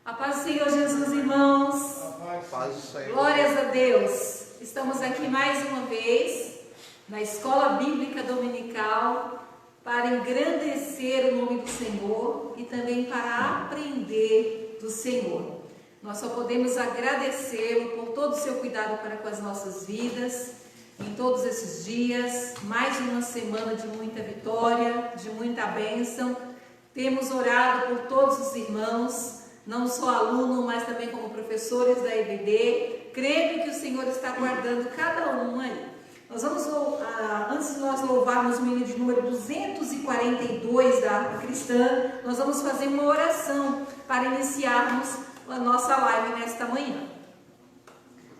A paz do Senhor Jesus, irmãos. A paz do Senhor. Glórias a Deus. Estamos aqui mais uma vez na Escola Bíblica Dominical para engrandecer o nome do Senhor e também para aprender do Senhor. Nós só podemos agradecê-lo por todo o seu cuidado para com as nossas vidas em todos esses dias. Mais uma semana de muita vitória, de muita bênção. Temos orado por todos os irmãos, não só alunos, mas também como professores da EBD. Creio que o Senhor está guardando cada um aí. Nós vamos, antes de nós louvarmos o hino de número 242 da Cristã, nós vamos fazer uma oração para iniciarmos a nossa live nesta manhã.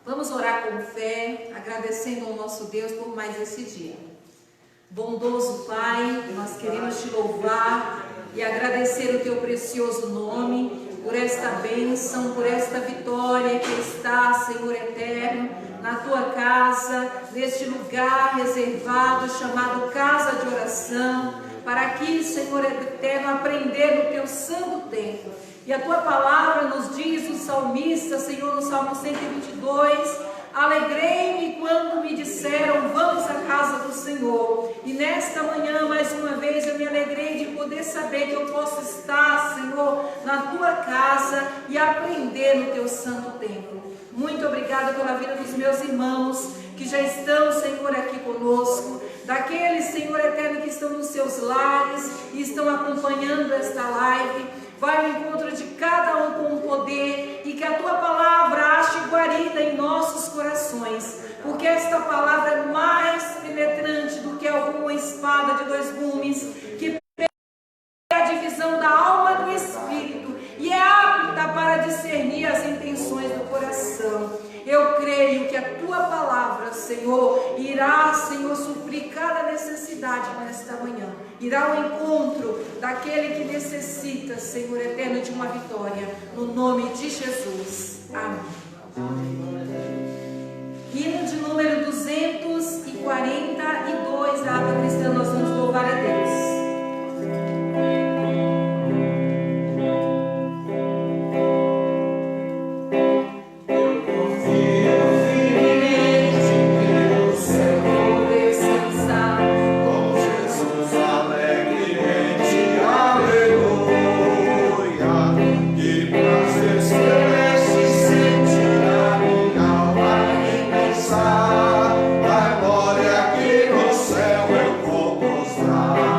Vamos orar com fé, agradecendo ao nosso Deus por mais esse dia. Bondoso Pai, nós queremos te louvar e agradecer o teu precioso nome, por esta bênção, por esta vitória que está, Senhor eterno, na tua casa, neste lugar reservado, chamado casa de oração, para aqui, Senhor eterno, aprender no teu santo templo. E a tua palavra nos diz, o salmista, Senhor, no Salmo 122, alegrei-me quando me disseram, vamos à casa do Senhor. E nesta manhã, mais uma vez, eu me alegrei de poder saber que eu posso estar, Senhor, na tua casa e aprender no teu santo templo. Muito obrigada pela vida dos meus irmãos que já estão, Senhor, aqui conosco. Daqueles, Senhor eterno, que estão nos seus lares e estão acompanhando esta live. Vai ao encontro de cada um com o poder e que a tua palavra ache guarida em nossos corações, porque esta palavra é mais penetrante do que alguma espada de dois gumes, que é a divisão da alma do espírito e é apta para discernir as intenções do coração. Eu creio que a tua palavra, Senhor, irá, Senhor, suprir cada necessidade nesta manhã. Irá ao encontro daquele que necessita, Senhor eterno, de uma vitória. No nome de Jesus. Amém. Hino de número 242 da Aba Cristã, nós vamos louvar a Deus. A glória que no céu eu vou mostrar.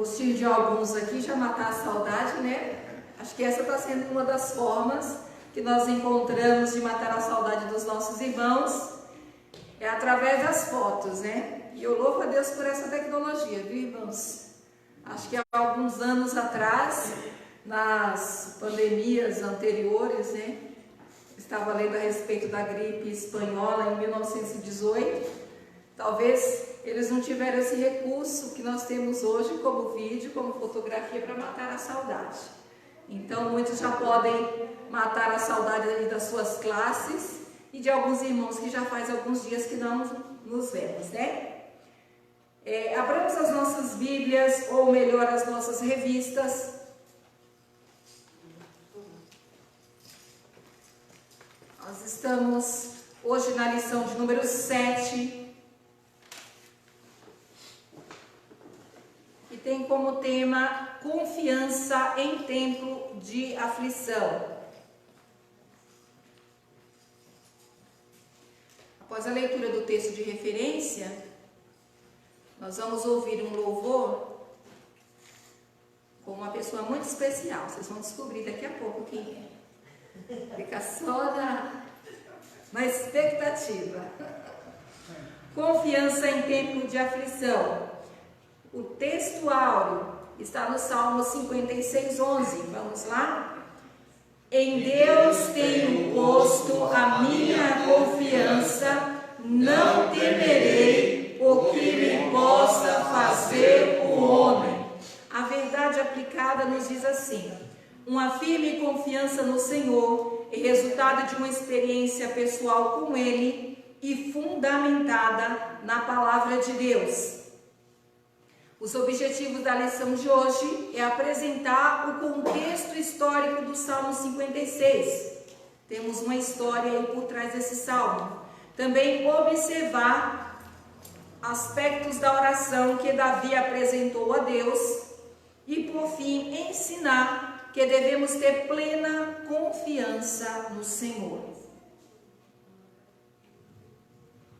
gostinho de alguns aqui já matar a saudade, né? Acho que essa está sendo uma das formas que nós encontramos de matar a saudade dos nossos irmãos, é através das fotos, né? E eu louvo a Deus por essa tecnologia, viu, irmãos? Acho que há alguns anos atrás, nas pandemias anteriores, né? Estava lendo a respeito da gripe espanhola em 1918. Talvez eles não tiveram esse recurso que nós temos hoje como vídeo, como fotografia para matar a saudade. Então muitos já podem matar a saudade ali das suas classes e de alguns irmãos que já faz alguns dias que não nos vemos, né? Abramos as nossas Bíblias, ou melhor, as nossas revistas. Nós estamos hoje na lição de número 7. Que tem como tema confiança em tempo de aflição. Após a leitura do texto de referência, nós vamos ouvir um louvor com uma pessoa muito especial. Vocês vão descobrir daqui a pouco quem é. Fica só na expectativa. Confiança em tempo de aflição. O texto áureo está no Salmo 56:11. Vamos lá? Em Deus tenho posto a minha confiança, não temerei o que me possa fazer o homem. A verdade aplicada nos diz assim: uma firme confiança no Senhor é resultado de uma experiência pessoal com Ele e fundamentada na palavra de Deus. Os objetivos da lição de hoje é apresentar o contexto histórico do Salmo 56. Temos uma história aí por trás desse salmo. Também observar aspectos da oração que Davi apresentou a Deus. E por fim, ensinar que devemos ter plena confiança no Senhor.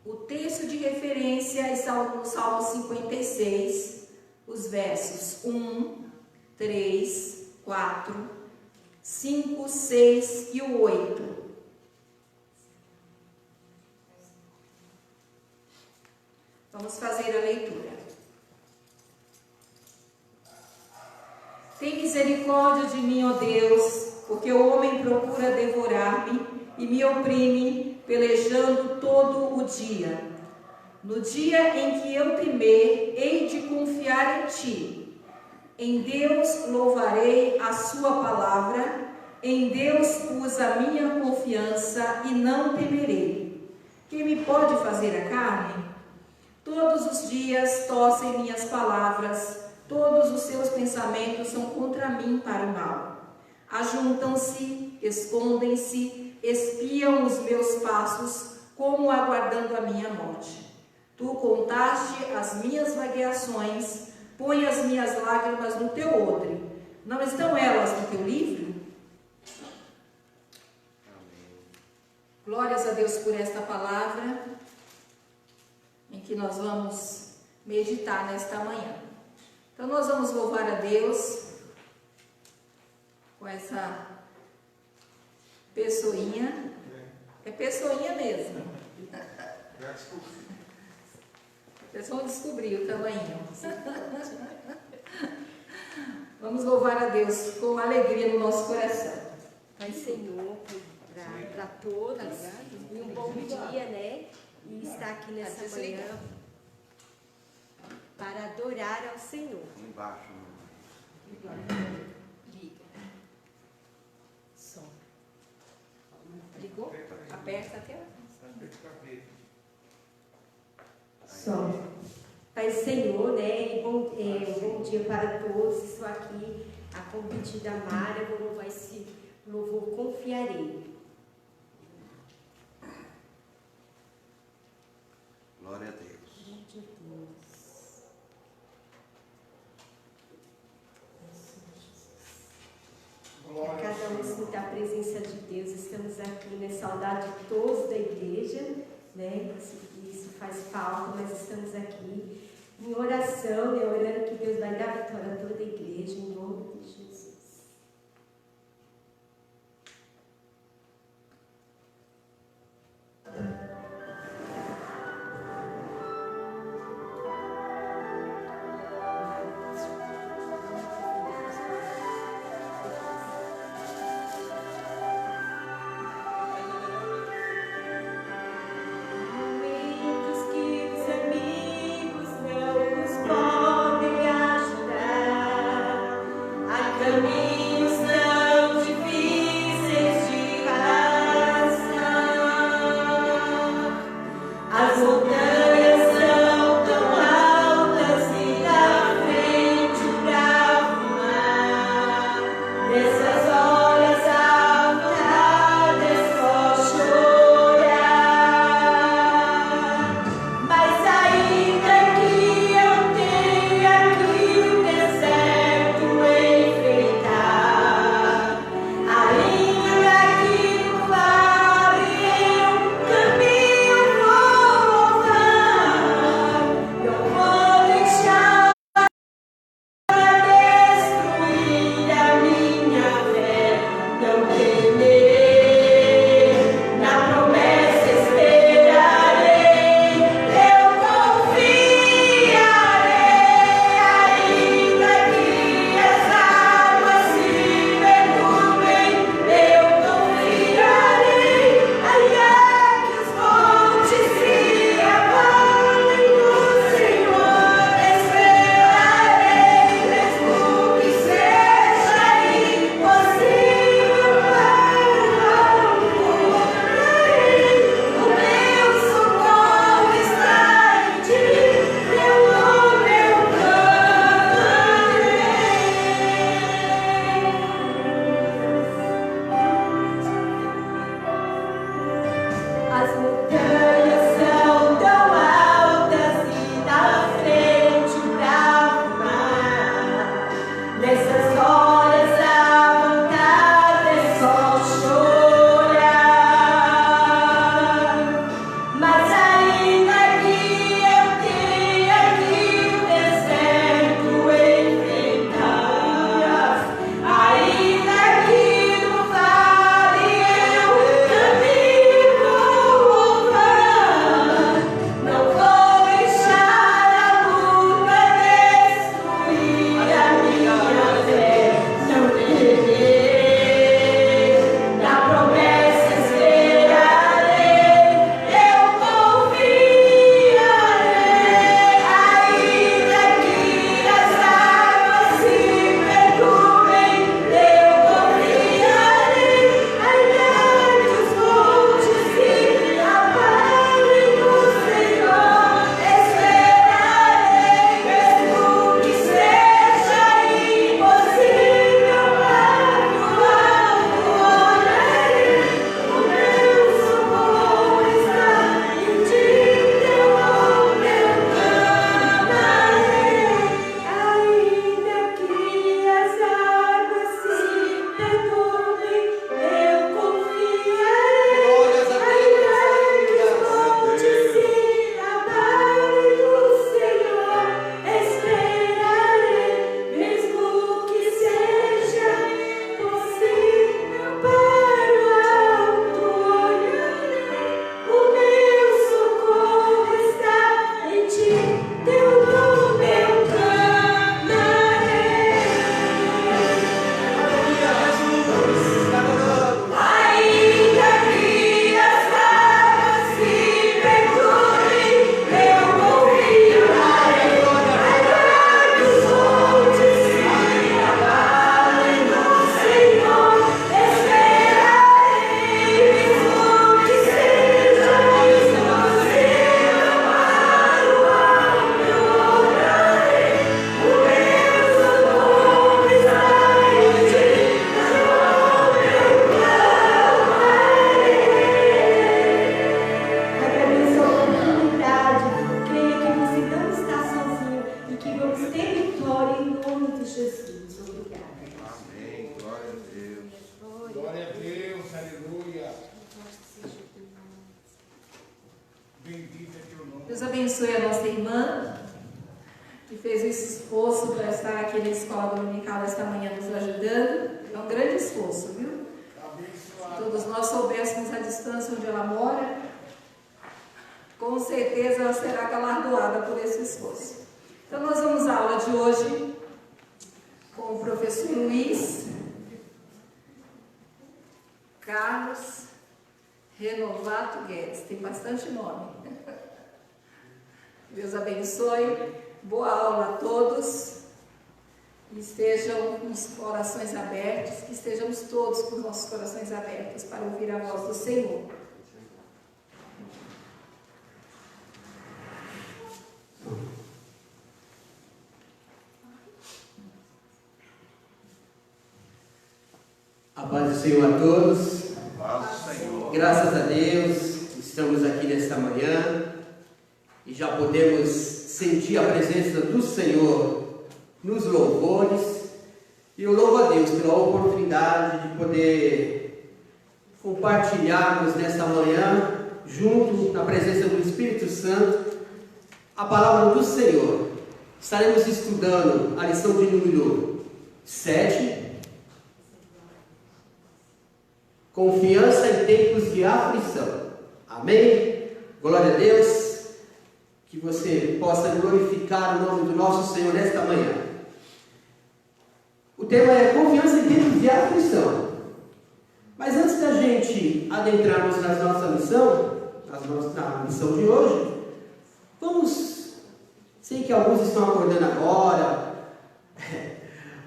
O texto de referência está no Salmo 56. Os versos 1, 3, 4, 5, 6 e o 8. Vamos fazer a leitura. Tem misericórdia de mim, ó Deus, porque o homem procura devorar-me e me oprime, pelejando todo o dia. No dia em que eu temer, hei de confiar em Ti. Em Deus louvarei a Sua palavra, em Deus pus a minha confiança e não temerei. Quem me pode fazer a carne? Todos os dias torcem minhas palavras, todos os seus pensamentos são contra mim para o mal. Ajuntam-se, escondem-se, espiam os meus passos, como aguardando a minha morte. Tu contaste as minhas vagueações, põe as minhas lágrimas no teu odre. Não estão elas no teu livro? Amém. Glórias a Deus por esta palavra, em que nós vamos meditar nesta manhã. Então nós vamos louvar a Deus com essa pessoinha. É pessoinha mesmo. Vocês vão descobrir o tamanho. Vamos louvar a Deus com alegria no nosso coração. Pai Senhor, para todos, e um bom dia, né? E estar aqui nessa manhã para adorar ao Senhor. Embaixo. Liga. Som. Ligou? Aperta até lá. Som. Pai Senhor, né? E bom dia para todos. Estou aqui a convite da Mara. Eu vou louvar esse louvor, Confiarei. Glória a Deus. A cada um escutar a presença de Deus. Estamos aqui, né? Saudade de todos da igreja, né? Isso faz falta, mas estamos aqui em oração, né, orando que Deus vai dar vitória a toda a igreja, em nome de Jesus. Deus abençoe a nossa irmã. que fez esse esforço para estar aqui na escola dominical esta manhã nos ajudando. É um grande esforço, viu? Se todos nós soubéssemos a distância onde ela mora, com certeza ela será galardoada por esse esforço. Então nós vamos à aula de hoje com o professor Luiz Carlos Renovato Guedes. Tem bastante nome. Deus abençoe. Boa aula a todos. E estejam com os corações abertos, que estejamos todos com os nossos corações abertos para ouvir a voz do Senhor. A paz do Senhor a todos. Paz do Senhor. Graças a Deus, estamos aqui nesta manhã e já podemos sentir a presença do Senhor nos louvores. E eu louvo a Deus pela oportunidade de poder compartilharmos nesta manhã, junto na presença do Espírito Santo, a palavra do Senhor. Estaremos estudando a lição de número 7. Confiança em tempos de aflição. Amém? Glória a Deus. Que você possa glorificar o nome do nosso Senhor nesta manhã. O tema é confiança em tempos de aflição. Mas antes da gente adentrarmos na nossa missão, na missão de hoje, vamos. Sei que alguns estão acordando agora,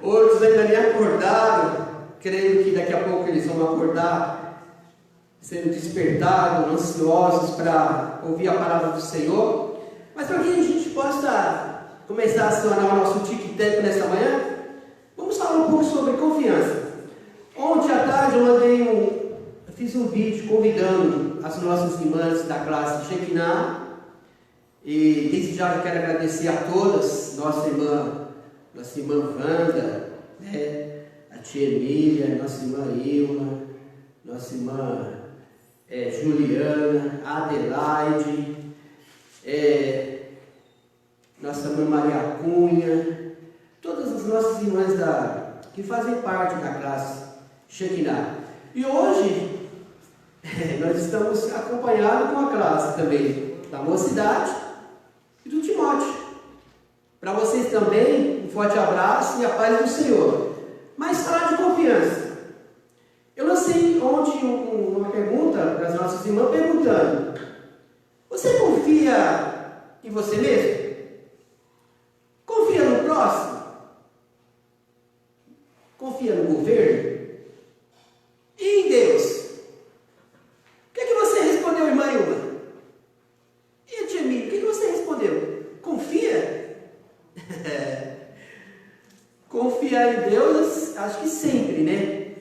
outros ainda nem acordaram. Creio que daqui a pouco eles vão acordar, sendo despertados, ansiosos para ouvir a palavra do Senhor. Mas para que a gente possa começar a acionar o nosso tic-tac nessa manhã, vamos falar um pouco sobre confiança. Ontem à tarde eu fiz um vídeo convidando as nossas irmãs da classe Shekinah. E desde já eu quero agradecer a todas, nossa irmã Wanda, né? A tia Emília, nossa irmã Ilma, nossa irmã Juliana, Adelaide, nossa irmã Maria Cunha, todas as nossas irmãs que fazem parte da classe Shekinah. E hoje nós estamos acompanhados com a classe também da Mocidade e do Timóteo. Para vocês também, um forte abraço e a paz do Senhor. Mas falar de confiança. Eu lancei ontem uma pergunta para as nossas irmãs perguntando: você confia em você mesmo? Confia no próximo? Confia no governo? E em Deus? O que é que você respondeu, irmã Ilma? E a tia Miriam, o que é que você respondeu? Confia? Confiar em Deus, acho que sempre, né?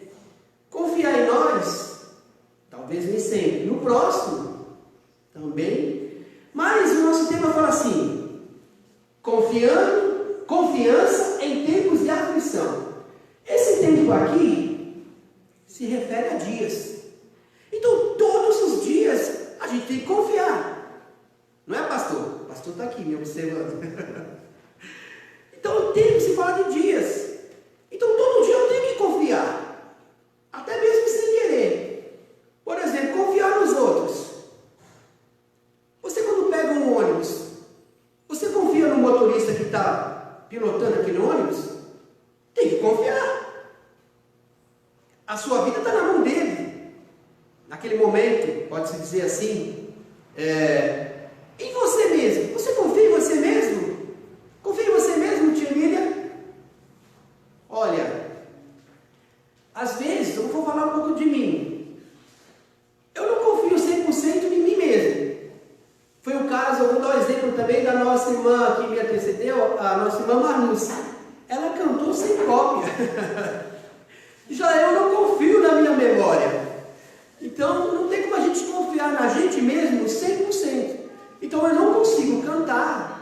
Confiar em nós, talvez nem sempre. No próximo, também. Mas o nosso tema fala assim: confiança em tempos de aflição. Esse tempo aqui se refere a dias. Então, todos os dias, a gente tem que confiar. Não é, pastor? O pastor está aqui me observando. Então o tempo se fala de dias. Então todo dia eu tenho que confiar. Até mesmo sem querer. Por exemplo, confiar nos outros. Você quando pega um ônibus, você confia no motorista que está pilotando aquele ônibus? Tem que confiar. A sua vida está na mão dele. Naquele momento, pode-se dizer assim, em você mesmo. Você confia em você mesmo? Confia em você mesmo, tia Emília? Olha, às vezes, eu vou falar um pouco de mim. Eu não confio 100% em mim mesmo. Foi o caso, eu vou dar um exemplo também da nossa irmã que me antecedeu, a nossa irmã Marlúcia. Ela cantou sem cópia. Já eu não confio na minha memória. Então, não tem como a gente confiar na gente mesmo 100%. Então, eu não consigo cantar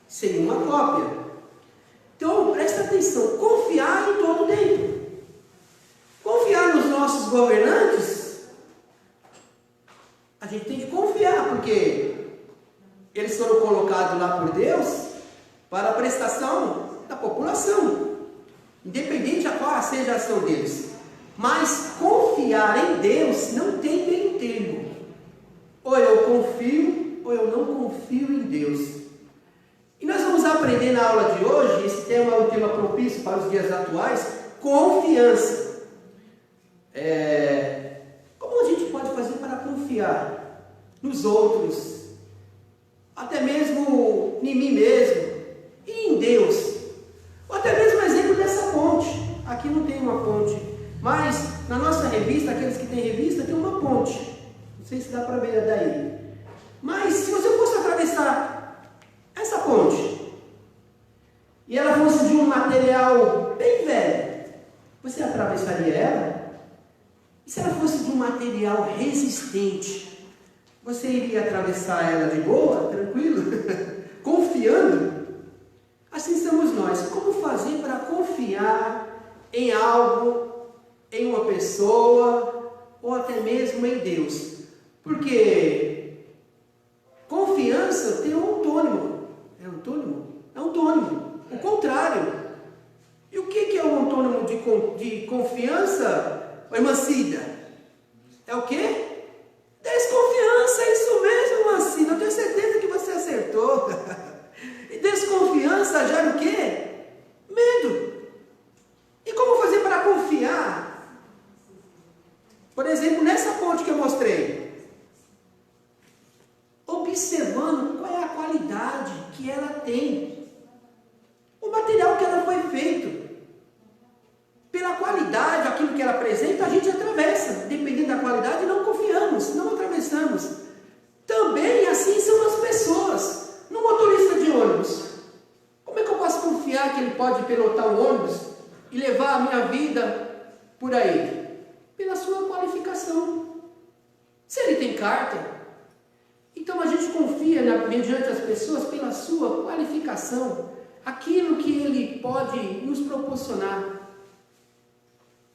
sem uma cópia. Então, presta atenção, confiar em todo tempo. Confiar nos nossos governantes, a gente tem que confiar, porque eles foram colocados lá por Deus para a prestação da população, independente a qual seja a ação deles. Mas confiar em Deus não tem meio termo. Ou eu confio, ou eu não confio em Deus. E nós vamos aprender na aula de hoje, esse tema é um tema propício para os dias atuais, confiança. Como a gente pode fazer para confiar nos outros, até mesmo em mim mesmo, e em Deus? Ou até mesmo o exemplo dessa ponte. Aqui não tem uma ponte, mas na nossa revista, aqueles que têm revista, tem uma ponte. Não sei se dá para ver daí. Mas se você fosse atravessar essa ponte, e ela fosse de um material bem velho, você atravessaria ela? E se ela fosse de um material resistente, você iria atravessar ela de boa, tranquilo, confiando? Assim somos nós. Como fazer para confiar em algo, em uma pessoa, ou até mesmo em Deus? Porque confiança tem um antônimo. É antônimo? É antônimo. O contrário. E o que é o antônimo de confiança, irmã Cida? É o quê? Desconfiança. É isso mesmo, irmã Cida. Eu tenho certeza que você acertou. E desconfiança gera o quê? Medo. E como fazer para confiar? Por exemplo, nessa ponte que eu mostrei. Observando qual é a qualidade que ela tem. O material que ela foi feito. Pela qualidade, aquilo que ela apresenta, a gente atravessa. Dependendo da qualidade, não confiamos, não atravessamos. Também assim são as pessoas. No motorista de ônibus, como é que eu posso confiar que ele pode pilotar um ônibus e levar a minha vida por aí? Pela sua qualificação. Se ele tem carta, então a gente confia mediante as pessoas pela sua qualificação, aquilo que ele pode nos proporcionar.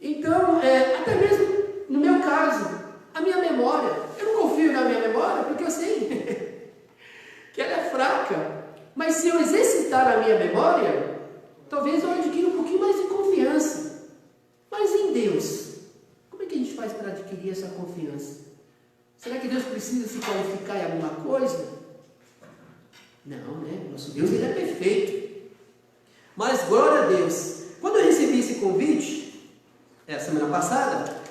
Então, até mesmo no meu caso, a minha memória, eu não confio na minha memória porque eu sei que ela é fraca, mas se eu exercitar a minha memória, talvez eu adquira um pouquinho mais de confiança. Mas em Deus, como é que a gente faz para adquirir essa confiança? Será que Deus precisa se qualificar em alguma coisa? Não, né? Nosso Deus, ele é perfeito. Mas glória a Deus. Quando eu recebi esse convite, semana passada,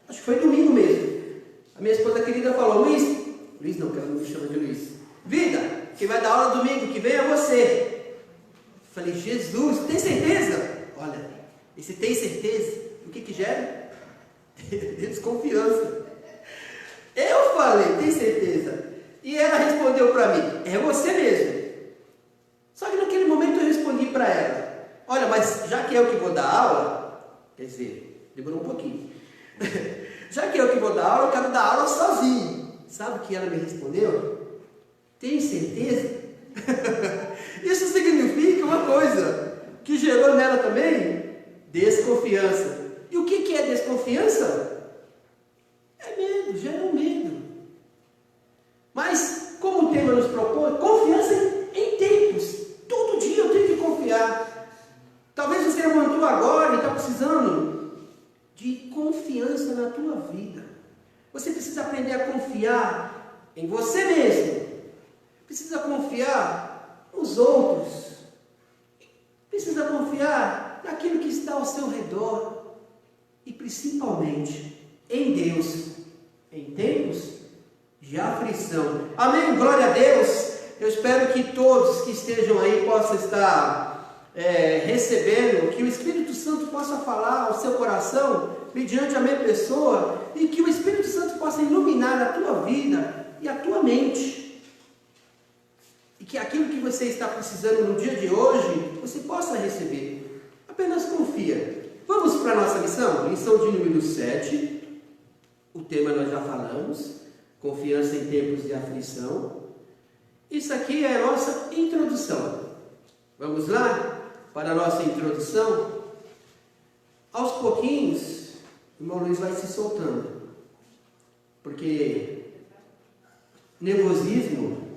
acho que foi domingo mesmo, a minha esposa querida falou: Luiz não, que ela não me chama de Luiz, vida, quem vai dar aula domingo que vem é você. Falei: Jesus, tem certeza? Olha, esse tem certeza, o que gera? Desconfiança. Eu falei: tem certeza? E ela respondeu para mim: é você mesmo. Só que naquele momento eu respondi para ela: olha, mas já que é eu que vou dar aula, quer dizer, demorou um pouquinho. Já que eu que vou dar aula, eu quero dar aula sozinho. Sabe o que ela me respondeu? Tem certeza? Isso significa uma coisa que gerou nela também desconfiança. E o que é desconfiança? É medo, gera um medo. Mas, como o tema nos propõe, confiança em tempos. Todo dia eu tenho que confiar. Talvez você levantou agora e está precisando de confiança na tua vida. Você precisa aprender a confiar em você mesmo. Precisa confiar nos outros. Precisa confiar naquilo que está ao seu redor. E principalmente em Deus. Em tempos de aflição. Amém? Glória a Deus. Eu espero que todos que estejam aí possam estar recebendo, que o Espírito Santo possa falar ao seu coração, mediante a minha pessoa, e que o Espírito Santo possa iluminar a tua vida e a tua mente, e que aquilo que você está precisando no dia de hoje, você possa receber. Apenas confia. Vamos para a nossa lição? Lição de número 7, o tema nós já falamos, confiança em tempos de aflição. Isso aqui é a nossa introdução. Vamos lá? Para a nossa introdução, aos pouquinhos, o irmão Luiz vai se soltando, porque nervosismo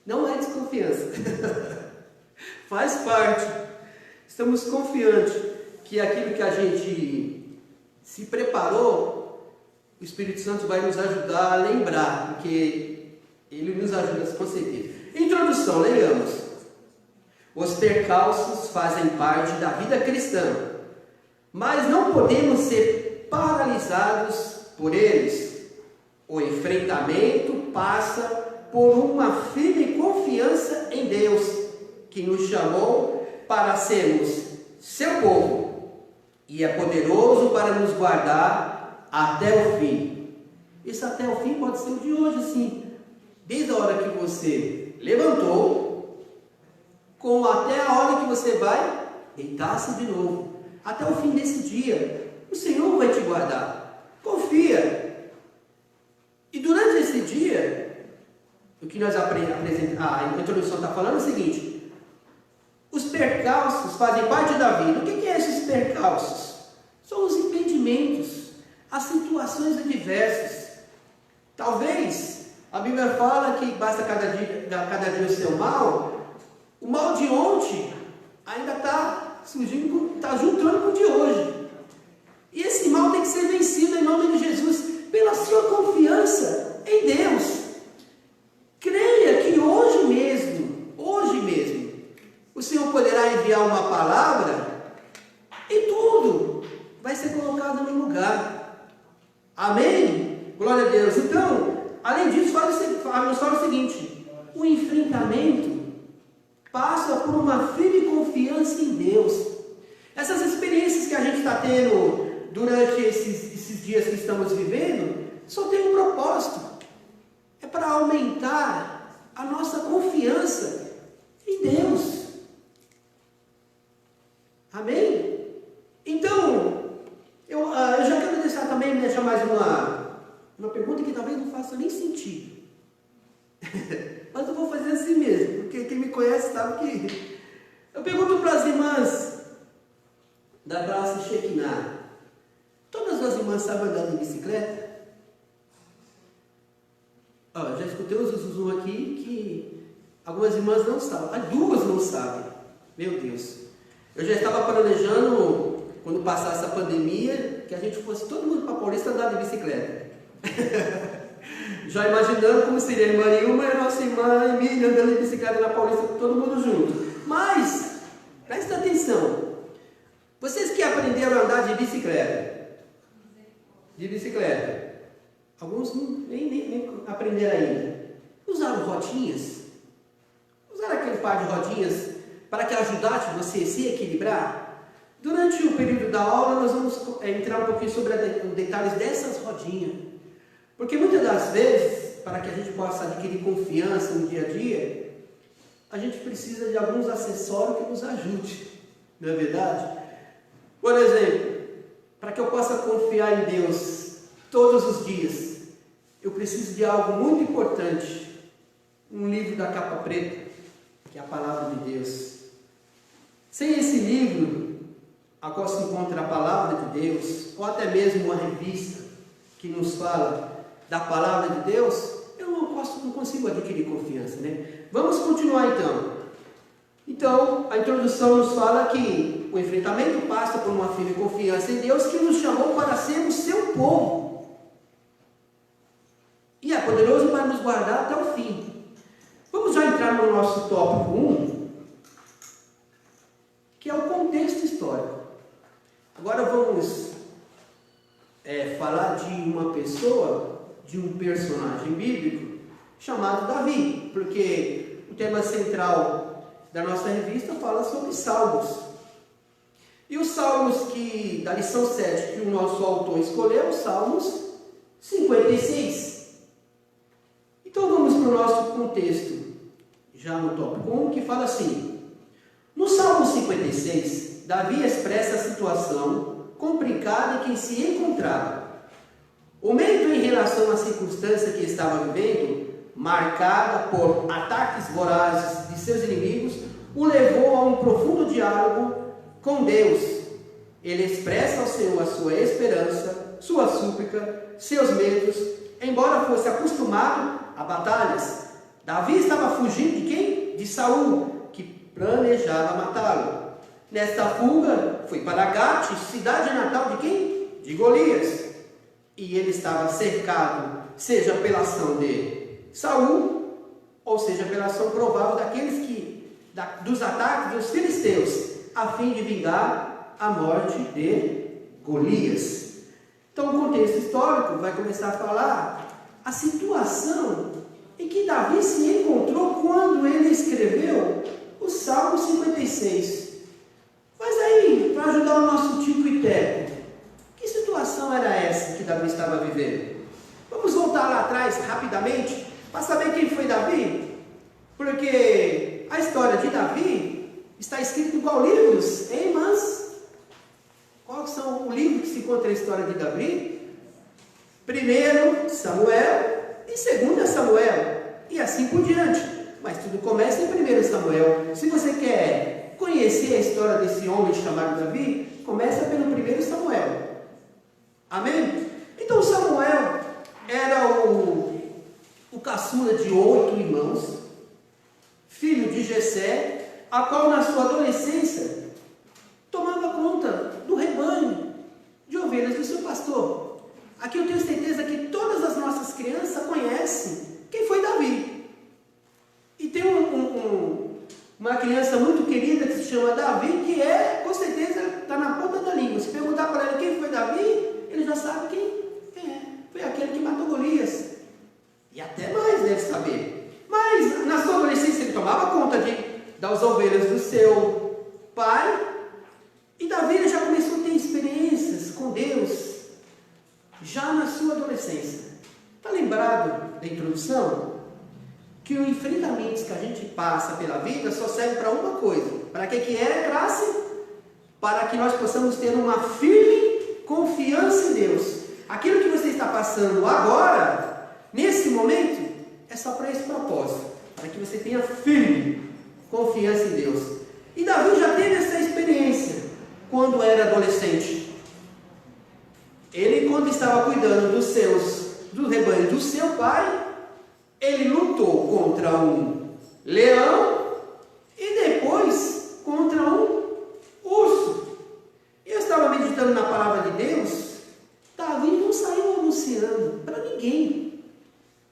não é desconfiança. Faz parte. Estamos confiantes que aquilo que a gente se preparou, o Espírito Santo vai nos ajudar a lembrar, porque ele nos ajuda com certeza. Introdução, leiamos. Os percalços fazem parte da vida cristã, mas não podemos ser paralisados por eles. O enfrentamento passa por uma firme confiança em Deus, que nos chamou para sermos seu povo e é poderoso para nos guardar até o fim. Isso até o fim pode ser o de hoje, sim. Desde a hora que você levantou, com até a hora que você vai deitar-se de novo. Até o fim desse dia, o Senhor vai te guardar. Confia. E durante esse dia, o que nós aprendemos, a introdução está falando é o seguinte: os percalços fazem parte da vida. O que é esses percalços? São os impedimentos, as situações adversas. Talvez a Bíblia fala que basta cada dia o seu mal. O mal de ontem ainda está surgindo, está juntando com o de hoje. E esse mal tem que ser vencido em nome de Jesus, pela sua confiança em Deus. Creia que hoje mesmo, o Senhor poderá enviar uma palavra e tudo vai ser colocado no lugar. Amém? Glória a Deus. Então, além disso, nos fala o seguinte: o enfrentamento passa por uma firme confiança em Deus. Essas experiências que a gente está tendo durante esses dias que estamos vivendo, só tem um propósito: é para aumentar a nossa confiança em Deus. Amém? Então, eu já quero deixar mais uma pergunta que talvez não faça nem sentido. Mas eu vou fazer assim mesmo, porque quem me conhece sabe que eu pergunto para as irmãs da classe Shekinah: todas as irmãs sabem andar de bicicleta? Já escutei uns zuzum aqui que algumas irmãs não sabem, duas não sabem. Meu Deus, eu já estava planejando, quando passasse a pandemia, que a gente fosse todo mundo para Paulista andar de bicicleta. Já imaginando como seria a irmã Ilma e a nossa irmã Emília andando de bicicleta na Paulista, todo mundo junto. Mas, presta atenção, vocês que aprenderam a andar de bicicleta, alguns nem aprenderam ainda, usaram rodinhas? Usaram aquele par de rodinhas para que ajudasse você a se equilibrar? Durante o período da aula nós vamos entrar um pouquinho sobre os detalhes dessas rodinhas. Porque muitas das vezes, para que a gente possa adquirir confiança no dia a dia, a gente precisa de alguns acessórios que nos ajudem, não é verdade? Por exemplo, para que eu possa confiar em Deus todos os dias, eu preciso de algo muito importante: um livro da capa preta, que é a palavra de Deus. Sem esse livro, a qual se encontra a palavra de Deus, ou até mesmo uma revista que nos fala da palavra de Deus, eu não consigo adquirir confiança, né? Vamos continuar então. Então, a introdução nos fala que o enfrentamento passa por uma firme confiança em Deus, que nos chamou para sermos seu povo. E é poderoso para nos guardar até o fim. Vamos já entrar no nosso tópico 1, que é o contexto histórico. Agora vamos falar de uma pessoa, de um personagem bíblico chamado Davi, porque o tema central da nossa revista fala sobre Salmos. E os Salmos da lição 7 que o nosso autor escolheu, Salmos 56. Então vamos para o nosso contexto, já no tópico 1, que fala assim: no Salmo 56, Davi expressa a situação complicada em que se encontrava. O medo em relação à circunstância que estava vivendo, marcada por ataques vorazes de seus inimigos, o levou a um profundo diálogo com Deus. Ele expressa ao Senhor a sua esperança, sua súplica, seus medos, embora fosse acostumado a batalhas. Davi estava fugindo de quem? De Saul, que planejava matá-lo. Nesta fuga, foi para Gate, cidade natal de quem? De Golias. E ele estava cercado, seja pela ação de Saul, ou seja pela ação provável daqueles dos ataques dos filisteus, a fim de vingar a morte de Golias. Então o contexto histórico vai começar a falar a situação em que Davi se encontrou quando ele escreveu o Salmo 56. Mas aí, para ajudar o nosso tico e teco, que situação era essa que Davi estava vivendo? Vamos voltar lá atrás rapidamente para saber quem foi Davi? Porque a história de Davi está escrita em qual livros? Hein, irmãs? Quais são o livro que se encontra a história de Davi? 1 Samuel e 2 Samuel. E assim por diante. Mas tudo começa em 1 Samuel. Se você quer conhecer a história desse homem chamado Davi, começa pelo 1 Samuel. Amém? Então Samuel era o caçula de 8 irmãos, filho de Jessé, a qual na sua adolescência tomava conta do rebanho de ovelhas do seu pastor. Aqui eu tenho certeza que todas as nossas crianças conhecem quem foi Davi. E tem uma criança muito querida que se chama Davi, que com certeza está na ponta da língua. Se perguntar para ela quem foi Davi, ele já sabe quem é. Foi aquele que matou Golias. E até mais deve saber. Mas na sua adolescência ele tomava conta das ovelhas do seu pai. E Davi já começou a ter experiências com Deus já na sua adolescência. Está lembrado da introdução? Que os enfrentamentos que a gente passa pela vida só serve para uma coisa. Para que é, classe? Para que nós possamos ter uma firme confiança em Deus. Aquilo que você está passando agora, nesse momento, é só para esse propósito. Para que você tenha firme confiança em Deus. E Davi já teve essa experiência quando era adolescente. Ele, quando estava cuidando do rebanho do seu pai, ele lutou contra um leão e depois contra um urso. E eu estava meditando na palavra de Deus. Davi não saiu anunciando para ninguém,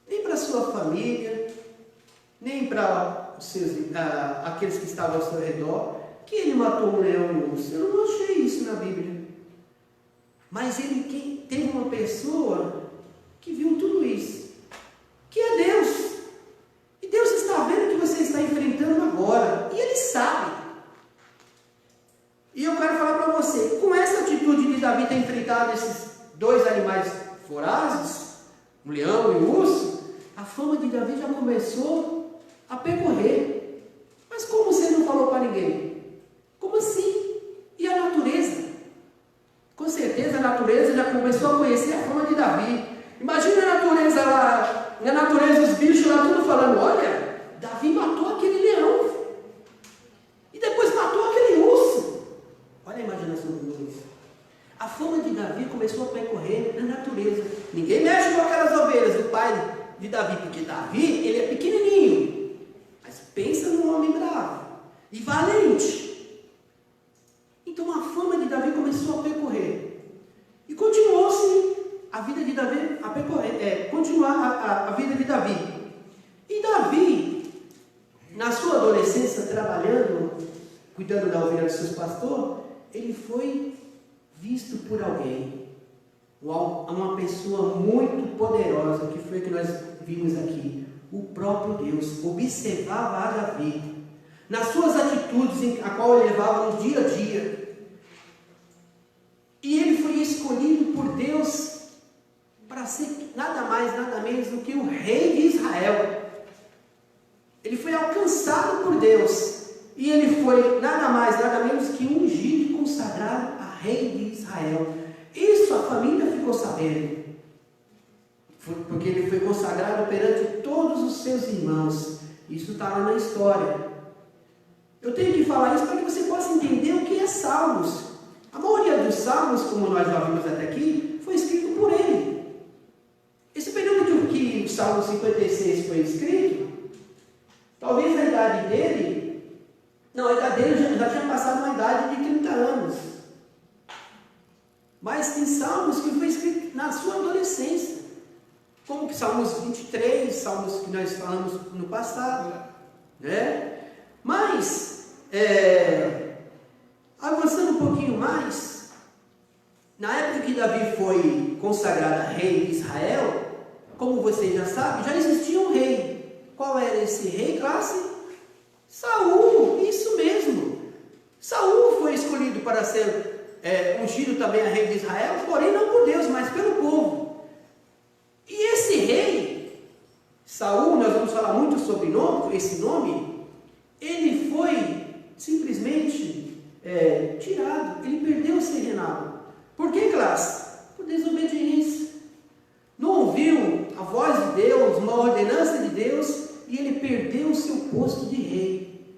nem para sua família, nem para aqueles que estavam ao seu redor, que ele matou um leão e um urso. Eu não achei isso na Bíblia. Mas ele tem uma pessoa que viu tudo isso, que é Deus. E Deus está vendo o que você está enfrentando agora. E Ele sabe. E eu quero falar para você, com essa atitude de Davi ter enfrentado esses 2 animais vorazes, um leão e um urso, a fama de Davi já começou a percorrer. Mas como você não falou para ninguém? Como assim? E a natureza? Com certeza a natureza já começou a conhecer a fama de Davi. Imagina a natureza lá, na natureza os bichos lá tudo falando, olha, Davi matou aquele leão. E depois matou aquele urso. Olha a imaginação do Deus. A fama de Davi começou a percorrer na natureza. Ninguém mexe com aquelas ovelhas do pai de Davi, porque Davi, ele é pequenininho. Mas pensa num homem bravo e valente. Então a fama de Davi começou a percorrer. E continuou-se a vida de Davi a percorrer, continuar a vida de Davi. E Davi, na sua adolescência, trabalhando, cuidando da ovelha do seu pastor, ele foi visto por alguém, uma pessoa muito poderosa, que foi que nós vimos aqui. O próprio Deus observava a Davi nas suas atitudes, a qual ele levava no dia a dia. E ele foi escolhido por Deus para ser nada mais, nada menos do que o rei de Israel. Ele foi alcançado por Deus. E ele foi nada mais, nada menos que ungido e consagrado a rei de Israel. Isso a família ficou sabendo. Porque ele foi consagrado perante todos os seus irmãos. Isso está lá na história. Eu tenho que falar isso para que você possa entender o que é Salmos. A maioria dos Salmos, como nós já vimos até aqui, foi escrito por ele. Esse período que o Salmo 56 foi escrito, talvez a idade dele, não, dele já tinha passado uma idade de 30 anos. Mas tem salmos que foi escrito na sua adolescência, como que Salmos 23, salmos que nós falamos no passado, né? Mas, avançando um pouquinho mais, na época que Davi foi consagrado rei de Israel, como vocês já sabem, já existia um rei. Qual era esse rei? Classe? Saul, isso mesmo. Saul foi escolhido para ser ungido também a rei de Israel, porém não por Deus, mas pelo povo. E esse rei, Saul, nós vamos falar muito sobre esse nome, ele foi simplesmente tirado, ele perdeu o seu reinado. Por que, classe? Por desobediência. Não ouviu a voz de Deus, uma ordenança de Deus, e ele perdeu o seu posto de rei.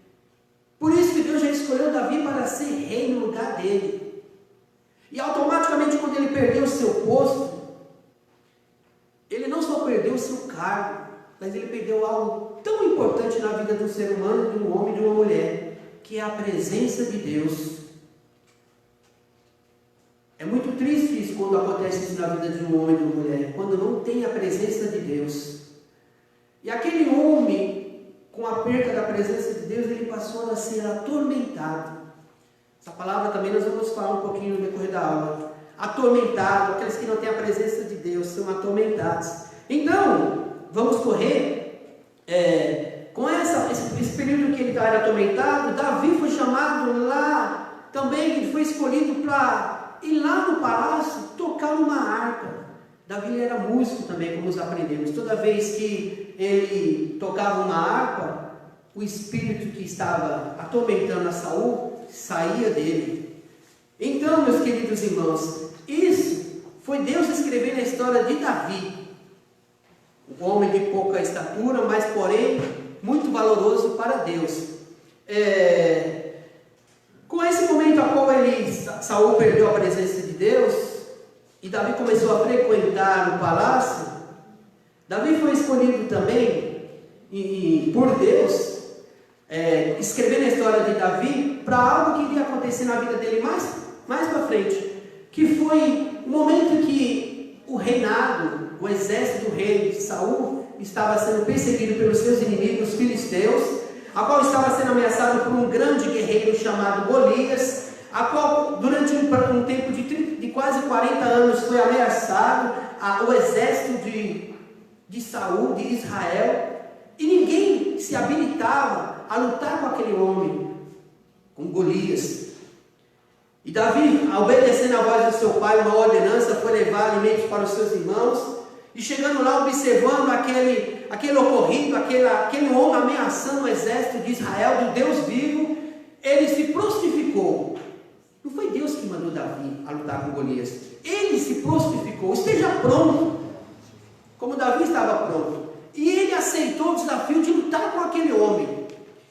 Por isso que Deus já escolheu Davi para ser rei no lugar dele. E automaticamente, quando ele perdeu o seu posto, ele não só perdeu o seu cargo, mas ele perdeu algo tão importante na vida de um ser humano, de um homem e de uma mulher, que é a presença de Deus. É muito triste isso quando acontece isso na vida de um homem e de uma mulher, quando não tem a presença de Deus. E aquele homem, com a perda da presença de Deus, ele passou a ser atormentado. Essa palavra também nós vamos falar um pouquinho no decorrer da aula. Atormentado, aqueles que não têm a presença de Deus, são atormentados. Então, vamos correr, com esse período que ele estava atormentado, Davi foi chamado lá, também ele foi escolhido para ir lá no palácio tocar uma harpa. Davi era músico também, como nós aprendemos. Toda vez que ele tocava uma harpa, o espírito que estava atormentando a Saul saía dele. Então, meus queridos irmãos, isso foi Deus escrevendo a história de Davi, um homem de pouca estatura, mas porém muito valoroso para Deus. Com esse momento a qual Saul perdeu a presença de Deus e Davi começou a frequentar o palácio, Davi foi escolhido também por Deus, escrevendo a história de Davi para algo que iria acontecer na vida dele mais para frente, que foi o momento que o reinado, o exército do rei de Saul estava sendo perseguido pelos seus inimigos filisteus, a qual estava sendo ameaçado por um grande guerreiro chamado Golias, a qual durante um tempo de quase 40 anos foi ameaçado o exército de Saul, de Israel, e ninguém se habilitava a lutar com aquele homem, com Golias. E Davi, obedecendo a voz do seu pai, uma ordenança, foi levar alimentos para os seus irmãos, e chegando lá, observando aquele ocorrido, aquele homem ameaçando o exército de Israel, do Deus vivo, ele se prostificou. Não foi Deus que mandou Davi a lutar com Golias, ele se prostificou. Esteja pronto, como Davi estava pronto, e ele aceitou o desafio de lutar com aquele homem.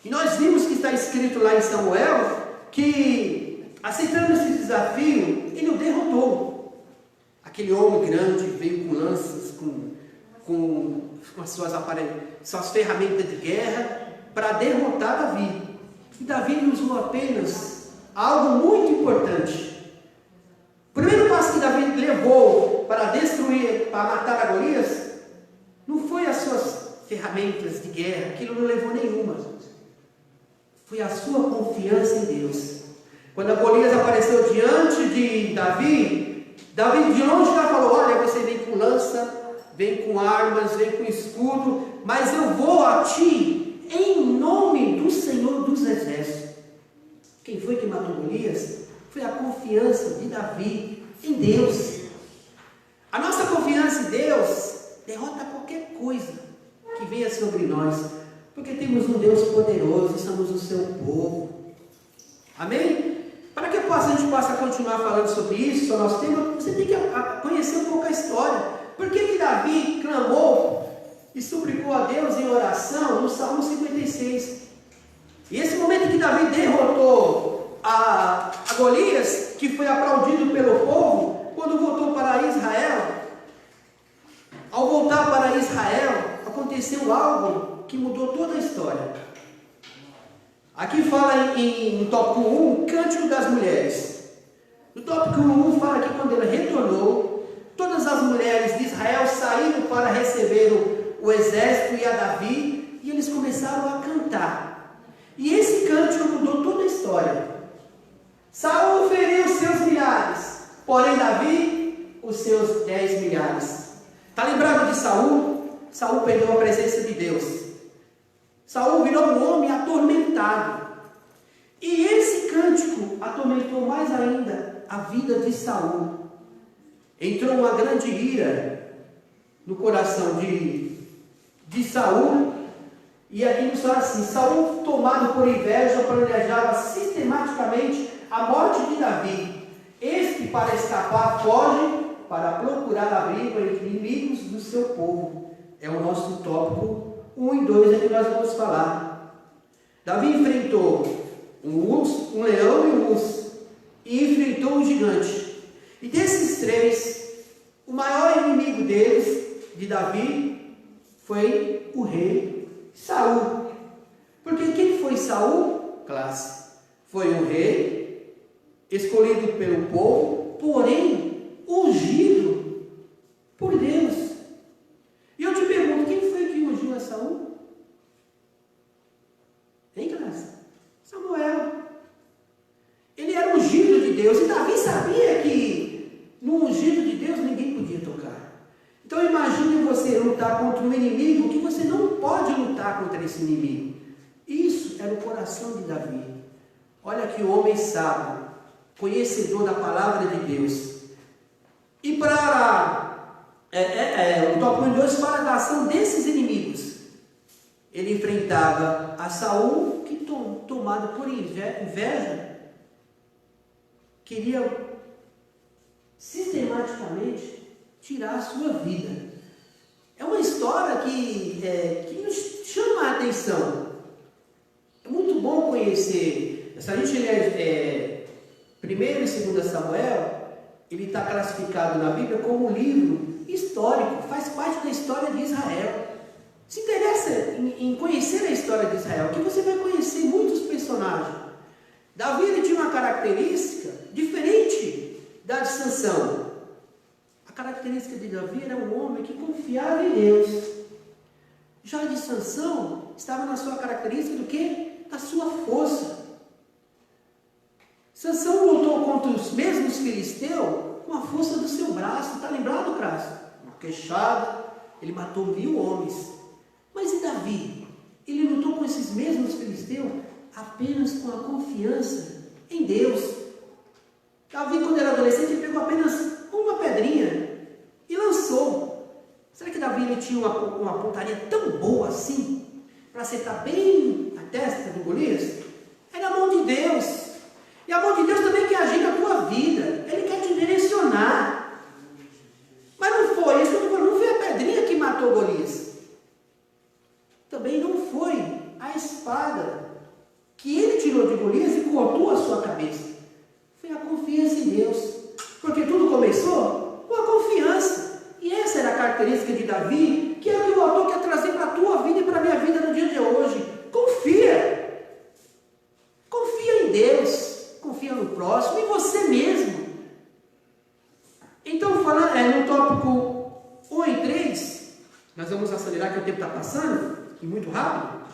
E nós vimos que está escrito lá em Samuel, que aceitando esse desafio, ele o derrotou. Aquele homem grande veio com lanças, com as suas ferramentas de guerra, para derrotar Davi. E Davi usou apenas algo muito importante. O primeiro passo que Davi levou para destruir, para matar a Golias, não foi as suas ferramentas de guerra, aquilo não levou nenhuma. Foi a sua confiança em Deus. Quando a Golias apareceu diante de Davi de longe já falou: olha, você vem com lança, vem com armas, vem com escudo, mas eu vou a ti em nome do Senhor dos Exércitos. Quem foi que matou Golias? Foi a confiança de Davi em Deus. A nossa confiança em Deus derrota qualquer coisa que venha sobre nós, porque temos um Deus poderoso e somos o seu povo. Amém? Para que a gente possa continuar falando sobre isso, sobre o nosso tema, você tem que conhecer um pouco a história. Por que Davi clamou e suplicou a Deus em oração no Salmo 56? E esse momento que Davi derrotou a Golias, que foi aplaudido pelo povo, quando voltou para Israel, ao voltar para Israel, aconteceu algo que mudou toda a história. Aqui fala no tópico 1, Cântico das Mulheres. No tópico 1 fala que quando ele retornou, todas as mulheres de Israel saíram para receber o exército e a Davi, e eles começaram a cantar. E esse cântico mudou toda a história. Saul feriu os seus milhares, porém Davi os seus 10 milhares. Está lembrado de Saul? Saul perdeu a presença de Deus. Saul virou um homem atormentado. E esse cântico atormentou mais ainda a vida de Saul. Entrou uma grande ira no coração de Saul. E aqui nos fala assim: Saul, tomado por inveja, planejava sistematicamente a morte de Davi. Este, para escapar, foge para procurar abrigo entre inimigos do seu povo. É o nosso tópico 1 e 2 é que nós vamos falar. Davi enfrentou um leão e um urso, e enfrentou um gigante. E desses três, o maior inimigo deles, de Davi, foi o rei Saul. Porque quem foi Saul? Classe. Foi um rei escolhido pelo povo, porém ungido por Deus. E eu te pergunto, quem foi que ungiu a Saul? Hein, classe? Samuel. Ele era ungido de Deus, e Davi sabia que no ungido de Deus ninguém podia tocar. Então imagine você lutar contra um inimigo que você não pode lutar contra esse inimigo. Isso era o coração de Davi. Olha que homem sábio, conhecedor da palavra de Deus. E para o tópico 2 fala da ação desses inimigos. Ele enfrentava a Saul, que tomado por inveja, queria sistematicamente tirar a sua vida. É uma história que nos chama a atenção. É muito bom conhecer. Se a gente ler 1 e 2 Samuel, ele está classificado na Bíblia como um livro histórico, faz parte da história de Israel. Se interessa em conhecer a história de Israel, que você vai conhecer muitos personagens. Davi ele tinha uma característica diferente da de Sansão. A característica de Davi era um homem que confiava em Deus. Já de Sansão estava na sua característica do quê? Da sua força. Sansão lutou contra os mesmos filisteus com a força do seu braço. Está lembrado, Crasso? Uma queixada, ele matou 1000 homens. Mas e Davi? Ele lutou com esses mesmos filisteus apenas com a confiança em Deus. Davi, quando era adolescente, ele pegou apenas uma pedrinha e lançou. Será que Davi ele tinha uma pontaria tão boa assim para acertar bem a testa do Golias? Era a mão de Deus. E a mão de Deus também quer agir na tua vida. Ele quer te direcionar. Mas não foi isso que eu estou falando. Não foi a pedrinha que matou Golias. Também não foi a espada que ele tirou de Golias e cortou a sua cabeça. Foi a confiança em Deus. Porque tudo começou com a confiança. E essa era a característica de Davi, que é o que o autor quer trazer para a tua vida e para a minha vida no dia de hoje. Confia. Confia em Deus. Confia no próximo, em você mesmo. Então, falando no tópico 1 e 3, nós vamos acelerar que o tempo está passando, e muito rápido.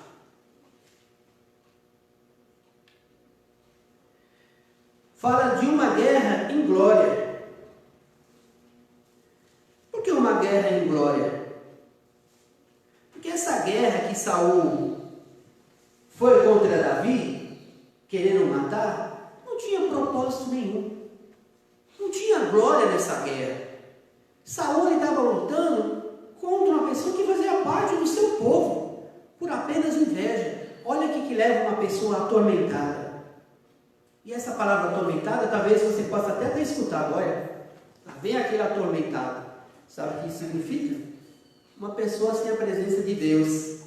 Fala de uma guerra em glória. Por que uma guerra em glória? Porque essa guerra que Saul foi contra Davi, querendo matar, não tinha propósito nenhum. Não tinha glória nessa guerra. Saul estava lutando contra uma pessoa que fazia parte do seu povo, por apenas inveja. Olha o que leva uma pessoa atormentada. E essa palavra atormentada, talvez você possa até ter escutado. Olha, lá vem aquele atormentado. Sabe o que isso significa? Uma pessoa sem a presença de Deus.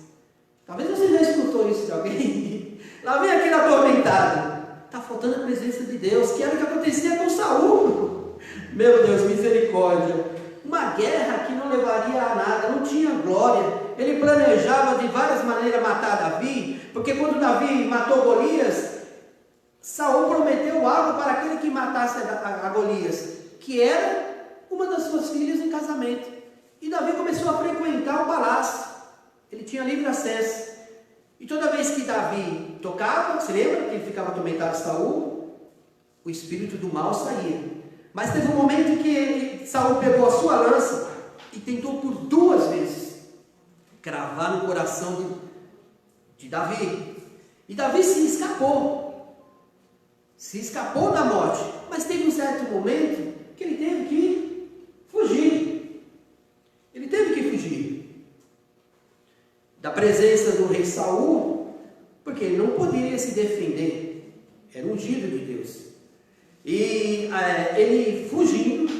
Talvez você já escutou isso de alguém. Lá vem aquele atormentado. Está faltando a presença de Deus, que era o que acontecia com Saul. Meu Deus, misericórdia. Uma guerra que não levaria a nada, não tinha glória. ele planejava de várias maneiras matar Davi, porque quando Davi matou Golias, Saul prometeu algo para aquele que matasse a Golias, que era uma das suas filhas em casamento. E Davi começou a frequentar o palácio, ele tinha livre acesso. E toda vez que Davi tocava, você lembra que ele ficava atormentado de Saul? O espírito do mal saía. Mas teve um momento em que Saul pegou a sua lança e tentou por 2 vezes cravar no coração de Davi. E Davi se escapou da morte. Mas teve um certo momento que ele teve que fugir. Ele teve que fugir da presença do rei Saul, porque ele não poderia se defender. Era ungido de Deus. E ele fugindo,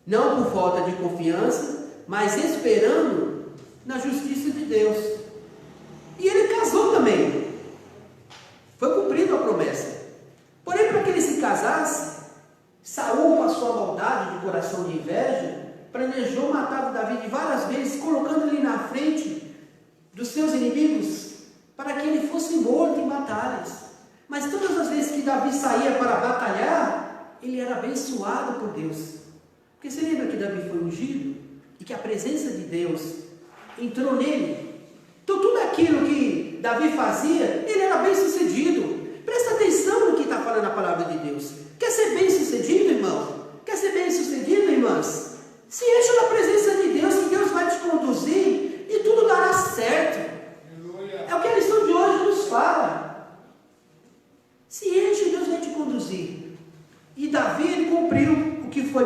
não por falta de confiança, mas esperando na justiça de Deus. E ele casou também. Foi cumprida a promessa. Porém, para que ele se casasse, Saul, com a sua maldade de coração de inveja, planejou matar Davi de várias vezes, colocando ele na frente dos seus inimigos, para que ele fosse morto em batalhas. Mas todas as vezes que Davi saía para batalhar, ele era abençoado por Deus. Porque você lembra que Davi foi ungido? E que a presença de Deus entrou nele. Então tudo aquilo que Davi fazia, ele era bem sucedido. Presta atenção no que está falando a palavra de Deus. Quer ser bem sucedido, irmão? Quer ser bem sucedido, irmãs? Se enche da presença de Deus, que Deus vai te conduzir e tudo dará certo. É o que a lição de hoje nos fala. Se enche, Deus vai te conduzir. E Davi, ele cumpriu o que foi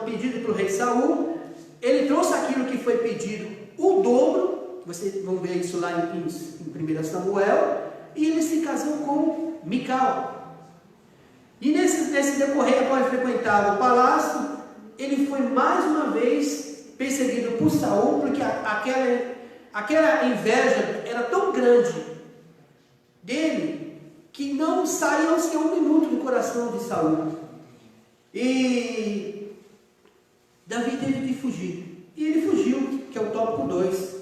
pedido para o rei Saul. Ele trouxe aquilo que foi pedido, o dobro. Vocês vão ver isso lá em 1 Samuel. E ele se casou com Mical. E nesse decorrer, após frequentar o palácio, ele foi mais uma vez perseguido por Saul, porque aquela inveja era tão grande dele, que não saía sequer um minuto do coração de Saul. E Davi teve que fugir. E ele fugiu, que é o tópico 2.